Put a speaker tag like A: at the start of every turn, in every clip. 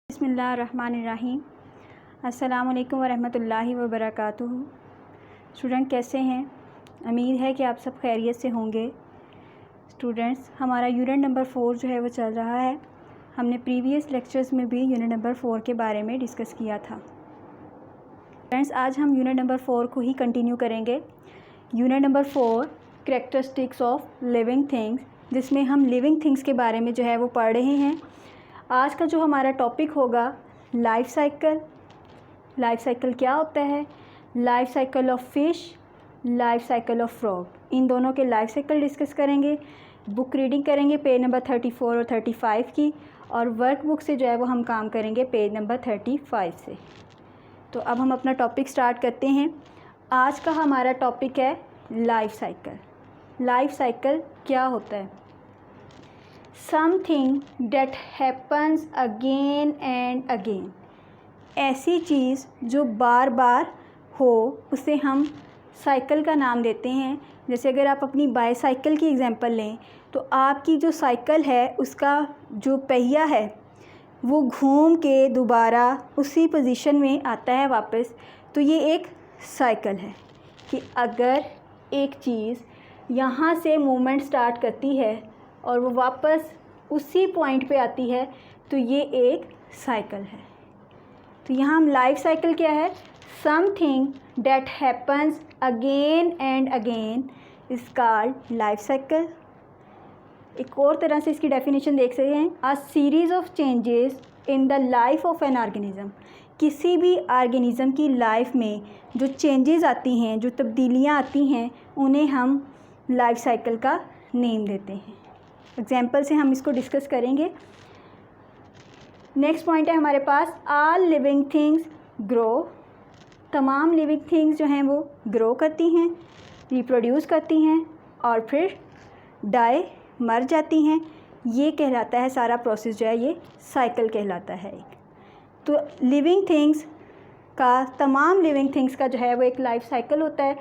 A: बिस्मिल्लाहिर्रहमानिर्रहीम। अस्सलाम वालेकुम वरहमतुल्लाहि वबरकातुहू। स्टूडेंट कैसे हैं? उम्मीद है कि आप सब खैरियत से होंगे। स्टूडेंट्स, हमारा यूनिट नंबर 4 जो है वो चल रहा है। हमने प्रीवियस लेक्चर्स में भी यूनिट नंबर 4 के बारे में डिस्कस किया था। फ्रेंड्स, आज हम यूनिट नंबर 4 को ही कंटिन्यू करेंगे। Unit number 4 characteristics of living things, जिसमें हम लिविंग थिंग्स के बारे में जो है वो पढ़ रहे हैं। आज का जो हमारा टॉपिक होगा लाइफ साइकिल। लाइफ साइकिल क्या होता है? Life cycle of fish, life cycle of frog, इन दोनों के लाइफ साइकिल डिस्कस करेंगे। बुक रीडिंग करेंगे पेज नंबर 34 और 35 की, और वर्क बुक से जो है वो हम काम करेंगे पेज नंबर 35 से। तो अब हम अपना टॉपिक स्टार्ट करते हैं। आज का हमारा टॉपिक है लाइफ साइकिल। लाइफ साइकिल क्या होता है? Something that happens again and again, ऐसी चीज़ जो बार बार हो उसे हम साइकिल का नाम देते हैं। जैसे अगर आप अपनी बाईसाइकिल की एग्जांपल लें तो आपकी जो साइकिल है उसका जो पहिया है वो घूम के दोबारा उसी पोजीशन में आता है वापस। तो ये एक साइकिल है कि अगर एक चीज़ यहाँ से मूवमेंट स्टार्ट करती है और वो वापस उसी पॉइंट पे आती है तो ये एक साइकिल है। तो यहाँ हम लाइफ साइकिल क्या है? Something that happens again and again is called life cycle. एक और तरह से इसकी डेफिनेशन देख सकते हैं, a series of changes in the life of an organism. किसी भी ऑर्गेनिज़म की लाइफ में जो चेंजेस आती हैं, जो तब्दीलियाँ आती हैं, उन्हें हम लाइफ साइकिल का नेम देते हैं। एग्जाम्पल से हम इसको डिस्कस करेंगे। नेक्स्ट पॉइंट है हमारे पास, ऑल लिविंग थिंग्स ग्रो। तमाम लिविंग थिंग्स जो हैं वो ग्रो करती हैं, रिप्रोड्यूस करती हैं और फिर डाई, मर जाती हैं। ये कहलाता है, सारा प्रोसेस जो है ये साइकिल कहलाता है एक। तो लिविंग थिंग्स का, तमाम लिविंग थिंग्स का जो है वो एक लाइफ साइकिल होता है।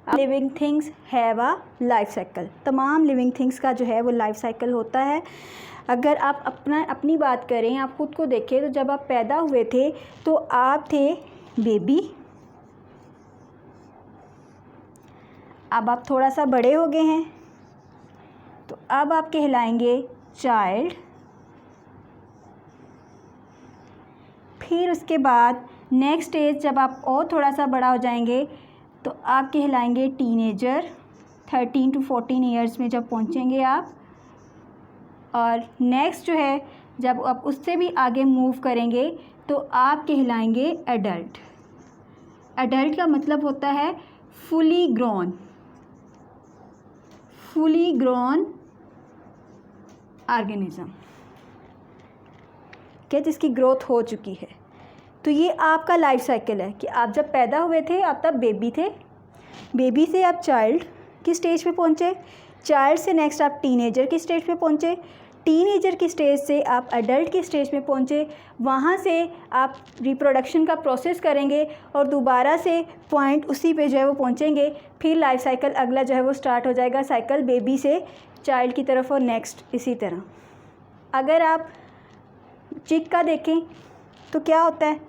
A: Living things have a life cycle. तमाम लिविंग थिंग्स का जो है वो लाइफ साइकिल होता है। अगर आप अपनी बात करें, आप ख़ुद को देखें तो जब आप पैदा हुए थे तो आप थे बेबी। अब आप थोड़ा सा बड़े हो गए हैं तो अब आप कहलाएंगे चाइल्ड। फिर उसके बाद नेक्स्ट स्टेज, जब आप और थोड़ा सा बड़ा हो जाएंगे तो आप कहलाएंगे टीनेजर। 13 to 14 ईयर्स में जब पहुंचेंगे आप, और नेक्स्ट जो है जब आप उससे भी आगे मूव करेंगे तो आप कहलाएंगे एडल्ट। एडल्ट का मतलब होता है फुली ग्रोन ऑर्गेनिज़म के जिसकी ग्रोथ हो चुकी है। तो ये आपका लाइफ साइकिल है कि आप जब पैदा हुए थे आप तब बेबी थे, बेबी से आप चाइल्ड की स्टेज पे पहुँचे, चाइल्ड से नेक्स्ट आप टीनेजर की स्टेज पे पहुँचे, टीनेजर की स्टेज से आप एडल्ट की स्टेज पे पहुँचे, वहाँ से आप रिप्रोडक्शन का प्रोसेस करेंगे और दोबारा से पॉइंट उसी पे जो है वो पहुँचेंगे। फिर लाइफ साइकिल अगला जो है वो स्टार्ट हो जाएगा, साइकिल बेबी से चाइल्ड की तरफ और नेक्स्ट इसी तरह। अगर आप चिक का देखें तो क्या होता है?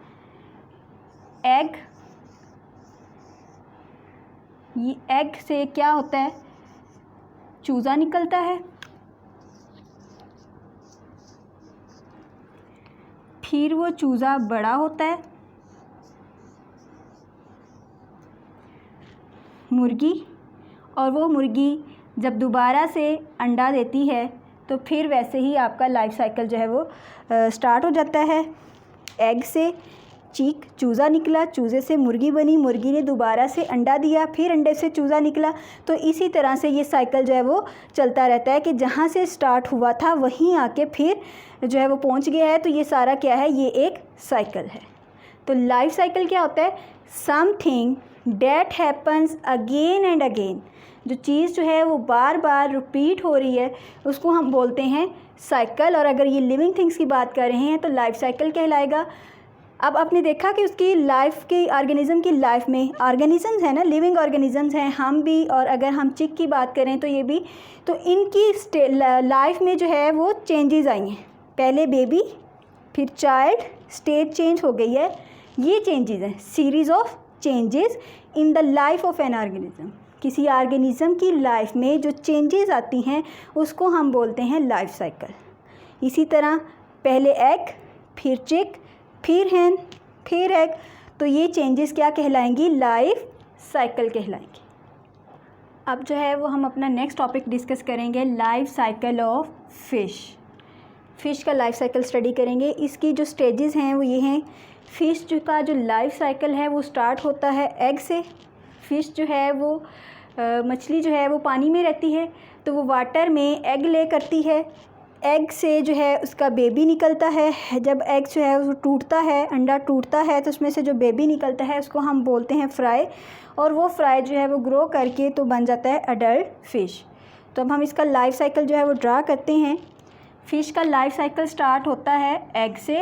A: एग, ये एग से क्या होता है? चूज़ा निकलता है। फिर वो चूज़ा बड़ा होता है, मुर्गी, और वो मुर्गी जब दोबारा से अंडा देती है तो फिर वैसे ही आपका लाइफ साइकिल जो है वो स्टार्ट हो जाता है। एग से चीक, चूज़ा निकला, चूज़े से मुर्गी बनी, मुर्गी ने दोबारा से अंडा दिया, फिर अंडे से चूज़ा निकला। तो इसी तरह से ये साइकिल जो है वो चलता रहता है कि जहाँ से स्टार्ट हुआ था वहीं आके फिर जो है वो पहुँच गया है। तो ये सारा क्या है? ये एक साइकिल है। तो लाइफ साइकिल क्या होता है? Something that happens again and again, जो चीज़ जो है वो बार बार रिपीट हो रही है उसको हम बोलते हैं साइकिल। और अगर ये लिविंग थिंग्स की बात कर रहे हैं तो लाइफ साइकिल कहलाएगा। अब आपने देखा कि उसकी लाइफ की ऑर्गेनिज़म की लाइफ में ऑर्गेनिजम्स हैं ना, लिविंग ऑर्गेनिजम्स हैं, हम भी, और अगर हम चिक की बात करें तो ये भी, तो इनकी लाइफ में जो है वो चेंजेस आई हैं। पहले बेबी, फिर चाइल्ड, स्टेज चेंज हो गई है। ये चेंजेस हैं, series of changes in the life of an organism. किसी ऑर्गेनिज़म की लाइफ में जो चेंजेस आती हैं उसको हम बोलते हैं लाइफ साइकिल। इसी तरह पहले एग, फिर चिक, फिर hen, फिर एग, तो ये चेंजेस क्या कहलाएंगी? Life cycle कहलाएंगी। अब जो है वो हम अपना नेक्स्ट टॉपिक डिस्कस करेंगे, life cycle of fish. Fish का लाइफ साइकिल स्टडी करेंगे। इसकी जो स्टेजेस हैं वो ये हैं। फ़िश जो का जो लाइफ साइकिल है वो स्टार्ट होता है एग से। फ़िश जो है वो मछली जो है वो पानी में रहती है, तो वो वाटर में एग ले करती है। एग से जो है उसका बेबी निकलता है। जब एग जो है वो टूटता है, अंडा टूटता है, तो उसमें से जो बेबी निकलता है उसको हम बोलते हैं फ्राई, और वो फ्राई जो है वो ग्रो करके तो बन जाता है अडल्ट फ़िश। तो अब हम इसका लाइफ साइकिल जो है वो ड्रा करते हैं। फ़िश का लाइफ साइकिल स्टार्ट होता है एग से।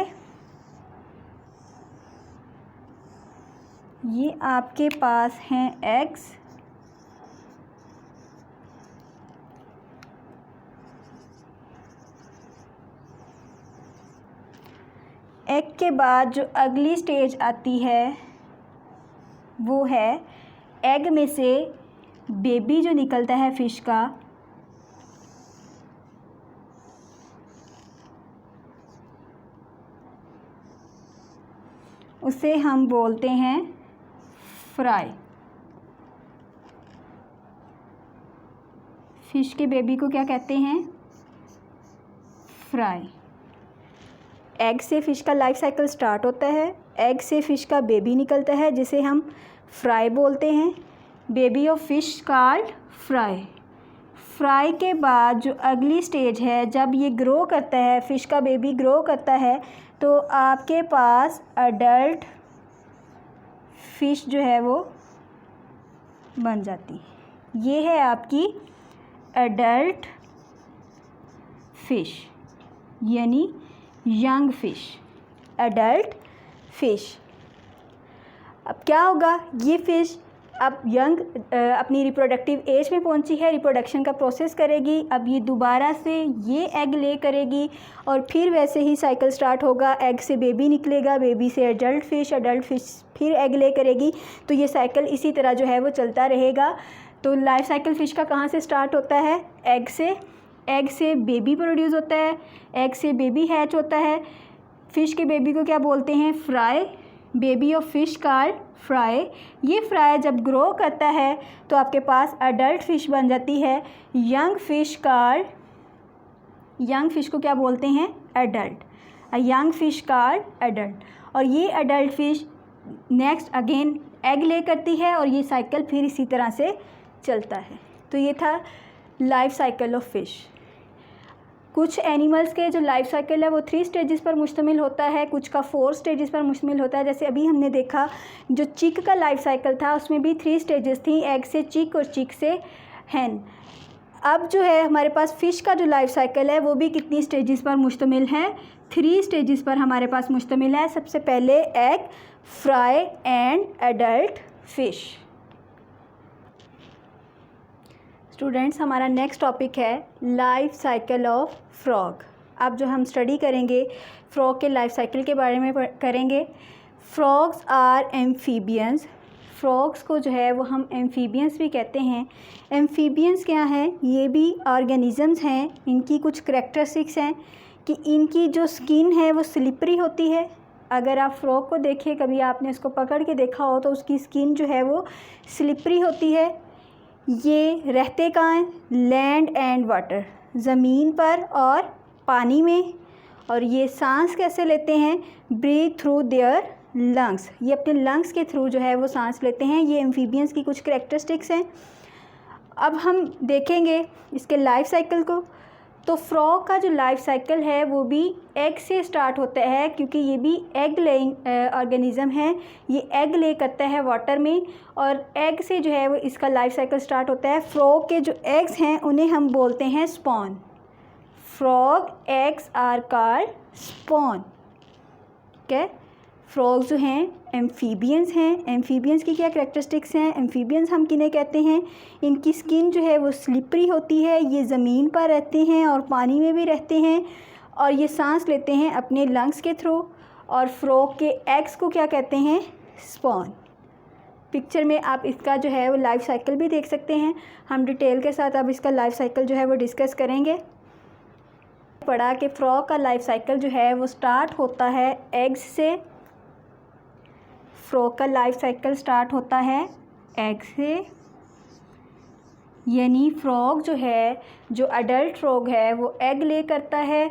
A: ये आपके पास हैं एग्स। एग के बाद जो अगली स्टेज आती है वो है एग में से बेबी जो निकलता है फ़िश का, उसे हम बोलते हैं फ्राई। फ़िश के बेबी को क्या कहते हैं? फ्राई। एग से फ़िश का लाइफ साइकिल स्टार्ट होता है। एग से फ़िश का बेबी निकलता है जिसे हम फ्राई बोलते हैं। Baby of fish called fry. Fry के बाद जो अगली स्टेज है, जब ये ग्रो करता है, फ़िश का बेबी ग्रो करता है, तो आपके पास अडल्ट फ़िश जो है वो बन जाती है। ये है आपकी अडल्ट फ़िश, यानी यंग फ़िश, अडल्ट फ़िश। अब क्या होगा? ये फ़िश अब यंग अपनी रिप्रोडक्टिव एज में पहुंची है, रिप्रोडक्शन का प्रोसेस करेगी। अब ये दोबारा से ये एग ले करेगी और फिर वैसे ही साइकिल स्टार्ट होगा। एग से बेबी निकलेगा, बेबी से अडल्ट फ़िश फिर एग ले करेगी। तो ये साइकिल इसी तरह जो है वो चलता रहेगा। तो लाइफ साइकिल फ़िश का कहाँ से स्टार्ट होता है? एग से। एग से बेबी प्रोड्यूस होता है, एग से बेबी हैच होता है। फ़िश के बेबी को क्या बोलते हैं? Fry. Baby of fish called fry. ये फ्राई जब ग्रो करता है तो आपके पास अडल्ट फ़िश बन जाती है। Young fish called, young fish को क्या बोलते हैं? Adult. A young fish called adult. और ये adult fish next again egg ले करती है और ये साइकिल फिर इसी तरह से चलता है। तो ये था लाइफ साइकिल ऑफ फ़िश। कुछ एनिमल्स के जो लाइफ साइकिल है वो 3 स्टेजेस पर मुश्तमिल होता है, कुछ का 4 स्टेजेस पर मुश्तमिल होता है। जैसे अभी हमने देखा जो चिक का लाइफ साइकिल था उसमें भी 3 स्टेजेस थी, एग से चिक और चिक से हैन। अब जो है हमारे पास फ़िश का जो लाइफ साइकिल है वो भी कितनी स्टेजेस पर मुश्तमिल है? 3 स्टेजेस पर हमारे पास मुश्तमिल है। सबसे पहले egg, fry and adult fish. Students, हमारा नेक्स्ट टॉपिक है लाइफ साइकिल ऑफ फ्रॉग। अब जो हम स्टडी करेंगे फ्रॉग के लाइफ साइकिल के बारे में करेंगे। Frogs are amphibians. फ्रॉग्स को जो है वो हम एम्फीबियंस भी कहते हैं। एम्फीबियंस क्या हैं? ये भी ऑर्गेनिजम्स हैं। इनकी कुछ करैक्टरिस्टिक्स हैं कि इनकी जो स्किन है वो स्लिपरी होती है। अगर आप फ्रॉग को देखिए, कभी आपने उसको पकड़ के देखा हो, तो उसकी स्किन जो है वो स्लिपरी होती है। ये रहते कहाँ हैं? लैंड एंड वाटर, ज़मीन पर और पानी में। और ये सांस कैसे लेते हैं? Breathe through their lungs. ये अपने लंग्स के थ्रू जो है वो सांस लेते हैं। ये एम्फीबियंस की कुछ करैक्टरिस्टिक्स हैं। अब हम देखेंगे इसके लाइफ साइकिल को। तो फ्रॉग का जो लाइफ साइकिल है वो भी एग से स्टार्ट होता है, क्योंकि ये भी एग लेइंग ऑर्गेनिज़म है। ये एग ले करता है वाटर में और एग से जो है वो इसका लाइफ साइकिल स्टार्ट होता है। फ्रॉग के जो एग्स हैं उन्हें हम बोलते हैं spawn. Frog eggs are called spawn. Okay, frog जो हैं एम्फीबियंस हैं। एम्फीबियंस की क्या कैरेक्टरिस्टिक्स हैं? एम्फीबियंस हम किन्हें कहते हैं? इनकी स्किन जो है वो स्लिपरी होती है, ये ज़मीन पर रहते हैं और पानी में भी रहते हैं, और ये सांस लेते हैं अपने लंग्स के थ्रू। और फ्रॉग के एग्स को क्या कहते हैं? स्पॉन। पिक्चर में आप इसका जो है वो लाइफ साइकिल भी देख सकते हैं। हम डिटेल के साथ अब इसका लाइफ साइकिल जो है वो डिस्कस करेंगे। पढ़ा कि फ्रॉग का लाइफ साइकिल जो है वो स्टार्ट होता है एग्स से। फ्रॉग का लाइफ साइकिल स्टार्ट होता है एग से, यानी फ्रॉग जो है, जो अडल्ट फ्रॉग है वो एग ले करता है,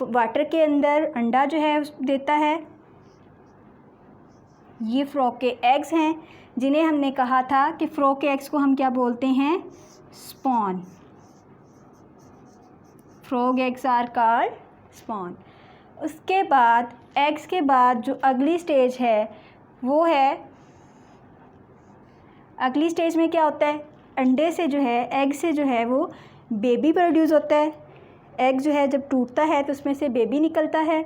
A: वाटर के अंदर अंडा जो है देता है। ये फ्रॉग के एग्स हैं, जिन्हें हमने कहा था कि फ्रॉग के एग्स को हम क्या बोलते हैं? Spawn. Frog eggs are called spawn. उसके बाद एग्स के बाद जो अगली स्टेज है वो है, अगली स्टेज में क्या होता है? अंडे से जो है, एग से जो है वो बेबी प्रोड्यूस होता है। एग जो है जब टूटता है तो उसमें से बेबी निकलता है।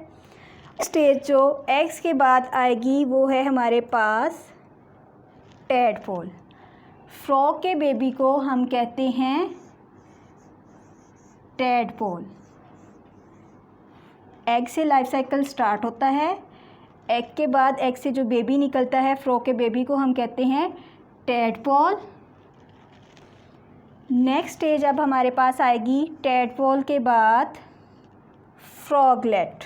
A: स्टेज जो एग्स के बाद आएगी वो है हमारे पास टैडपोल। फ्रॉग के बेबी को हम कहते हैं टैडपोल। एग से लाइफ साइकिल स्टार्ट होता है, एग के बाद एग से जो बेबी निकलता है फ्रॉग के बेबी को हम कहते हैं टैडपोल। नेक्स्ट स्टेज अब हमारे पास आएगी टैडपोल के बाद फ्रॉगलेट।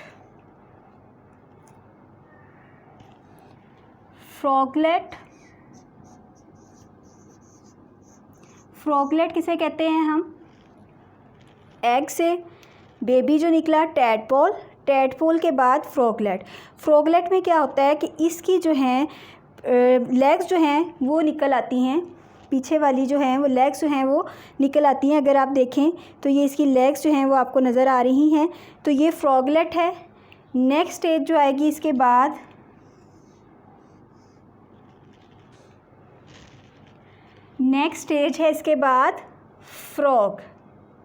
A: फ्रॉगलेट किसे कहते हैं हम? एग से बेबी जो निकला टैडपोल, टैडपोल के बाद फ्रॉगलेट। फ्रॉगलेट में क्या होता है कि इसकी जो हैं लेग्स जो हैं वो निकल आती हैं, पीछे वाली जो हैं वो लेग्स जो हैं वो निकल आती हैं। अगर आप देखें तो ये इसकी लेग्स जो हैं वो आपको नज़र आ रही हैं, तो ये फ्रॉगलेट है। नेक्स्ट स्टेज जो आएगी इसके बाद, नेक्स्ट स्टेज है इसके बाद फ्रॉग,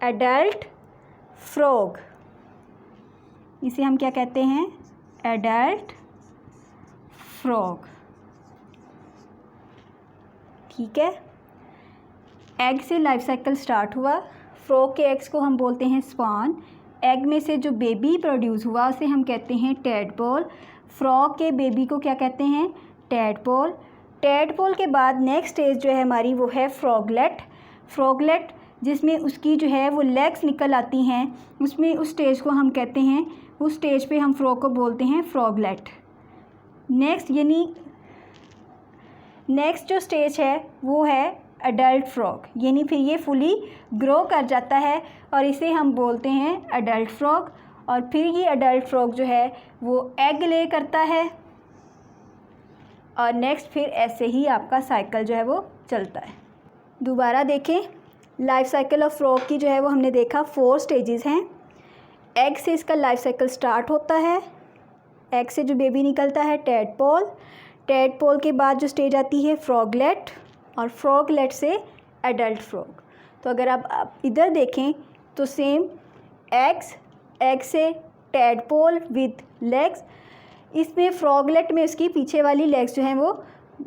A: एडल्ट फ्रॉग। इसे हम क्या कहते हैं? Adult frog. ठीक है, एग से लाइफ साइकिल स्टार्ट हुआ। फ्रॉग के एग्स को हम बोलते हैं स्पॉन। एग में से जो बेबी प्रोड्यूस हुआ उसे हम कहते हैं टैडपोल। फ्रॉग के बेबी को क्या कहते हैं? टैडपोल। टैडपोल के बाद नेक्स्ट स्टेज जो है हमारी वो है फ्रॉगलेट। फ्रॉगलेट जिसमें उसकी जो है वो लेग्स निकल आती हैं, उसमें उस स्टेज को हम कहते हैं, उस स्टेज पे हम फ्रॉग को बोलते हैं फ्रॉगलेट। नेक्स्ट जो स्टेज है वो है अडल्ट फ्रॉग, यानी फिर ये फुली ग्रो कर जाता है और इसे हम बोलते हैं अडल्ट फ्रॉग। और फिर ये अडल्ट फ्रॉग जो है वो एग ले करता है और नेक्स्ट फिर ऐसे ही आपका साइकिल जो है वो चलता है। दोबारा देखें, लाइफ साइकिल ऑफ फ्रॉग की जो है वो हमने देखा 4 स्टेजेस हैं। एग से इसका लाइफ साइकिल स्टार्ट होता है, एग से जो बेबी निकलता है टैडपोल, टैडपोल के बाद जो स्टेज आती है फ्रॉगलेट, और फ्रॉगलेट से एडल्ट फ्रॉग। तो अगर आप इधर देखें तो सेम एग से टैडपोल विद लेग्स, इसमें फ्रॉगलेट में उसकी पीछे वाली लेग्स जो हैं वो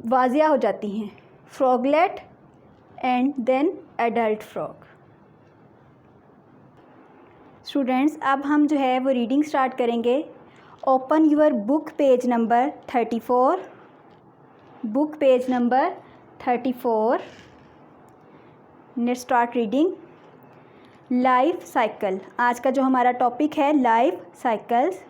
A: वाजिया हो जाती हैं। Froglet and then adult frog. Students, अब हम जो है वो रीडिंग स्टार्ट करेंगे। Open your book page number 34। Book page number 34। Let's start reading. Life cycle, आज का जो हमारा टॉपिक है life cycles.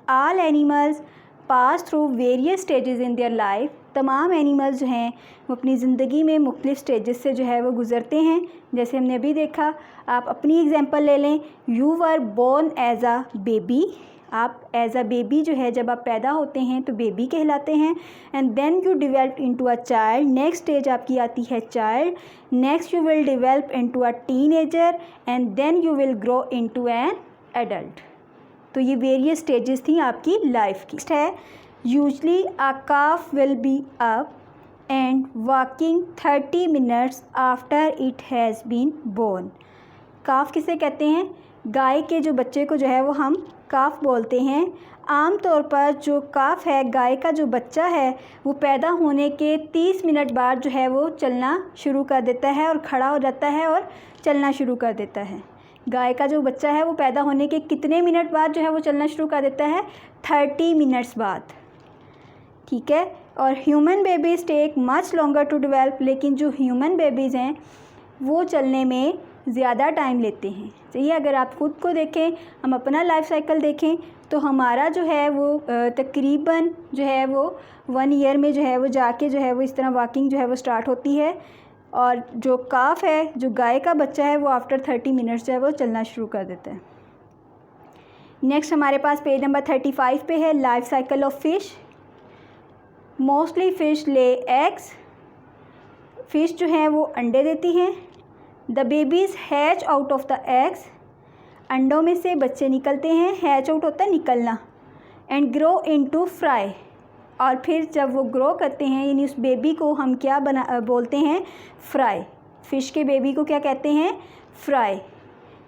A: All animals pass through various stages in their life. तमाम एनिमल्स जो हैं वो अपनी ज़िंदगी में मुख्तलिफ़ स्टेजेस से जो है वो गुज़रते हैं। जैसे हमने अभी देखा, आप अपनी एग्जांपल ले लें। You were born as a baby. आप एज अ बेबी जो है जब आप पैदा होते हैं तो बेबी कहलाते हैं। And then you develop into a child. Next stage आपकी आती है child. Next you will develop into a teenager and then you will grow into an adult. तो ये वेरियस स्टेजेस थी आपकी लाइफ की। नेक्स्ट है, usually a calf will be up and walking 30 minutes after it has been born. Calf किसे कहते हैं? गाय के जो बच्चे को जो है वो हम काफ बोलते हैं। आम तौर पर जो काफ है, गाय का जो बच्चा है, वो पैदा होने के 30 मिनट बाद जो है वो चलना शुरू कर देता है और खड़ा हो जाता है और चलना शुरू कर देता है। गाय का जो बच्चा है वो पैदा होने के कितने मिनट बाद जो है वो चलना शुरू कर देता है? 30 मिनट्स बाद। ठीक है। और human babies take much longer to develop, लेकिन जो ह्यूमन बेबीज़ हैं वो चलने में ज़्यादा टाइम लेते हैं। चलिए अगर आप ख़ुद को देखें, हम अपना लाइफ साइकिल देखें, तो हमारा जो है वो तकरीबन जो है वो 1 ईयर में जो है वो जाके जो है वो इस तरह वॉकिंग जो है वो स्टार्ट होती है। और जो काफ है, जो गाय का बच्चा है, वो आफ्टर 30 मिनट्स जो है वो चलना शुरू कर देता है। नेक्स्ट हमारे पास पेज नंबर 35 पे है life cycle of fish. Mostly fish lay eggs, fish जो हैं वो अंडे देती हैं। The babies hatch out of the eggs, अंडों में से बच्चे निकलते हैं। हैच आउट होता है निकलना। एंड ग्रो इनटू फ्राई, और फिर जब वो ग्रो करते हैं, यानी उस बेबी को हम क्या बोलते हैं? फ्राई। फ़िश के बेबी को क्या कहते हैं? Fry.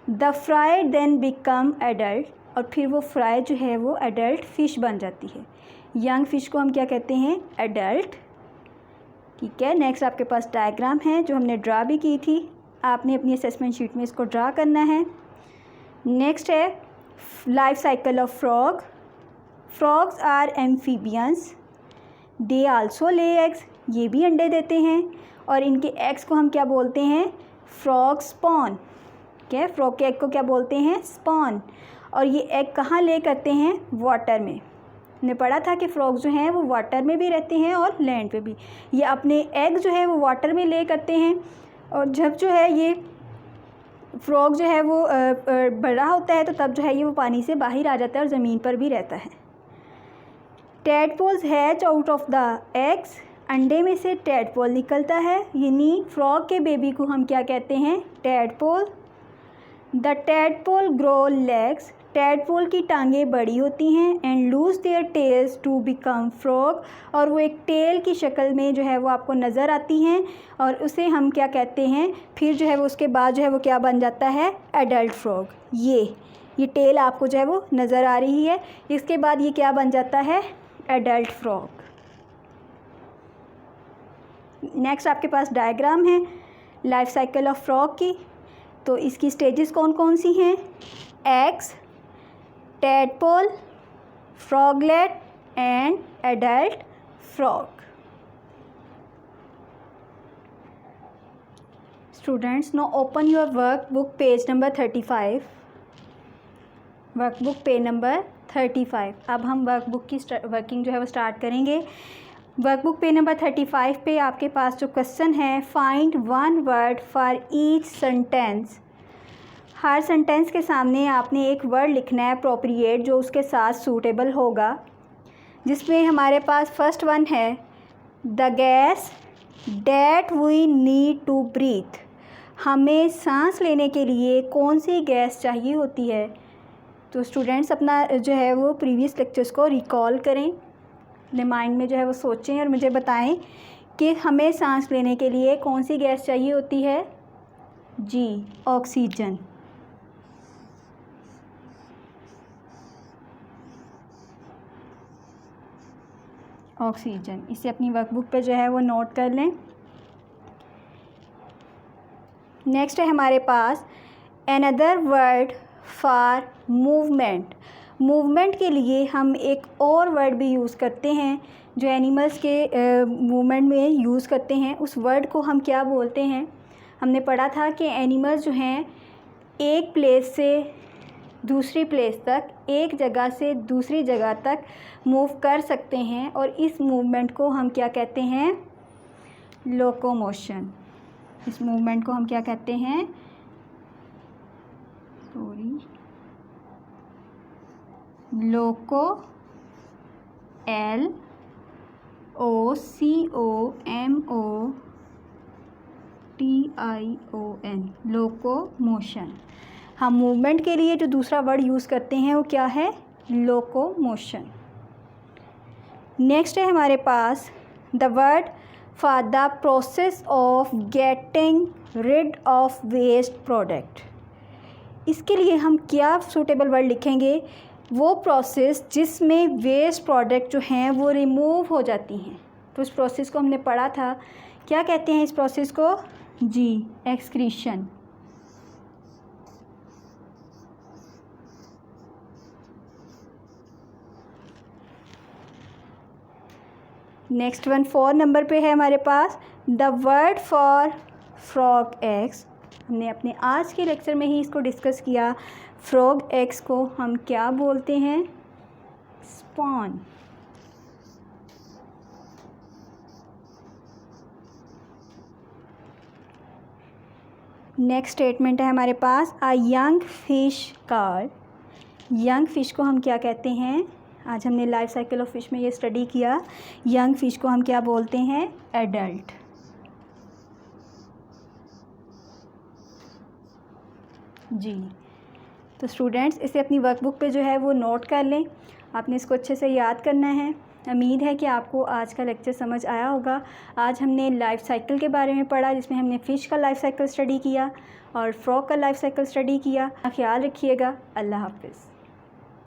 A: The fry then become adult, और फिर वो फ्राई जो है वो एडल्ट फ़िश बन जाती है। यंग फ़िश को हम क्या कहते हैं? एडल्ट। ठीक है। नेक्स्ट आपके पास डायग्राम है जो हमने ड्रा भी की थी, आपने अपनी असेसमेंट शीट में इसको ड्रा करना है। नेक्स्ट है life cycle of frog. Frogs are amphibians, they also lay eggs, ये भी अंडे देते हैं। और इनके एग्स को हम क्या बोलते हैं? Frog spawn. क्या है? फ्रॉग के एग को क्या बोलते हैं? स्पॉन। और ये एग कहाँ ले करते हैं? वाटर में। हमने पढ़ा था कि फ्रॉग जो हैं वो वाटर में भी रहते हैं और लैंड पे भी। ये अपने एग जो है वो वाटर में ले करते हैं, और जब जो है ये फ्रॉग जो है वो बड़ा होता है तो तब जो है ये वो पानी से बाहर आ जाता है और ज़मीन पर भी रहता है। Tadpoles hatch out of the eggs, अंडे में से टैडपोल निकलता है, यानी फ्रॉग के बेबी को हम क्या कहते हैं? Tadpole. The tadpole grow legs, tadpole की टांगें बड़ी होती हैं। And lose their tails to become frog, और वो एक टेल की शक्ल में जो है वो आपको नज़र आती हैं, और उसे हम क्या कहते हैं? फिर जो है वो उसके बाद जो है वो क्या बन जाता है? Adult frog. ये टेल आपको जो है वो नज़र आ रही है, इसके बाद ये क्या बन जाता है? Adult frog. नेक्स्ट आपके पास डायग्राम है लाइफ साइकिल ऑफ फ्रॉग की। तो इसकी स्टेजेस कौन कौन सी हैं? Eggs, tadpole, froglet and adult frog. Students, now open your workbook page number 35। Workbook page number 35। अब हम वर्कबुक की वर्किंग जो है वो स्टार्ट करेंगे। वर्कबुक पेज नंबर 35 पे आपके पास जो क्वेश्चन है, find 1 word for each sentence. Her sentence के सामने आपने एक वर्ड लिखना है अप्रोप्रिएट, जो उसके साथ सूटेबल होगा। जिसमें हमारे पास फर्स्ट वन है the gas that we need to breathe. हमें सांस लेने के लिए कौन सी गैस चाहिए होती है? तो स्टूडेंट्स अपना जो है वो प्रीवियस लेक्चर्स को रिकॉल करें, अपने माइंड में जो है वो सोचें और मुझे बताएं कि हमें सांस लेने के लिए कौन सी गैस चाहिए होती है? जी, ऑक्सीजन। ऑक्सीजन, इसे अपनी वर्कबुक पे जो है वो नोट कर लें। नेक्स्ट है हमारे पास another word for movement. Movement के लिए हम एक और वर्ड भी यूज़ करते हैं जो एनिमल्स के मूवमेंट में यूज़ करते हैं। उस वर्ड को हम क्या बोलते हैं? हमने पढ़ा था कि एनिमल्स जो हैं एक प्लेस से दूसरी प्लेस तक, एक जगह से दूसरी जगह तक मूव कर सकते हैं, और इस मूवमेंट को हम क्या कहते हैं? लोकोमोशन। इस मूवमेंट को हम क्या कहते हैं? लोको, LOCOMOTION, लोकोमोशन। हम मूवमेंट के लिए जो दूसरा वर्ड यूज़ करते हैं वो क्या है? लोकोमोशन। नेक्स्ट है हमारे पास the word for the process of getting rid of waste product. इसके लिए हम क्या सूटेबल वर्ड लिखेंगे? वो प्रोसेस जिसमें वेस्ट प्रोडक्ट जो हैं वो रिमूव हो जाती हैं। तो इस प्रोसेस को हमने पढ़ा था, क्या कहते हैं इस प्रोसेस को? जी, एक्सक्रीशन। नेक्स्ट वन 4 नंबर पे है हमारे पास the word for frog eggs. हमने अपने आज के लेक्चर में ही इसको डिस्कस किया। फ्रॉग एग्स को हम क्या बोलते हैं? स्पॉन। नेक्स्ट स्टेटमेंट है हमारे पास a young fish called. Young fish को हम क्या कहते हैं? आज हमने लाइफ साइकिल ऑफ फिश में ये स्टडी किया। यंग फिश को हम क्या बोलते हैं? एडल्ट। जी, तो स्टूडेंट्स इसे अपनी वर्कबुक पे जो है वो नोट कर लें। आपने इसको अच्छे से याद करना है। उम्मीद है कि आपको आज का लेक्चर समझ आया होगा। आज हमने लाइफ साइकिल के बारे में पढ़ा, जिसमें हमने फ़िश का लाइफ साइकिल स्टडी किया और फ्रॉग का लाइफ साइकिल स्टडी किया। ख्याल रखिएगा। अल्लाह हाफ़िज़।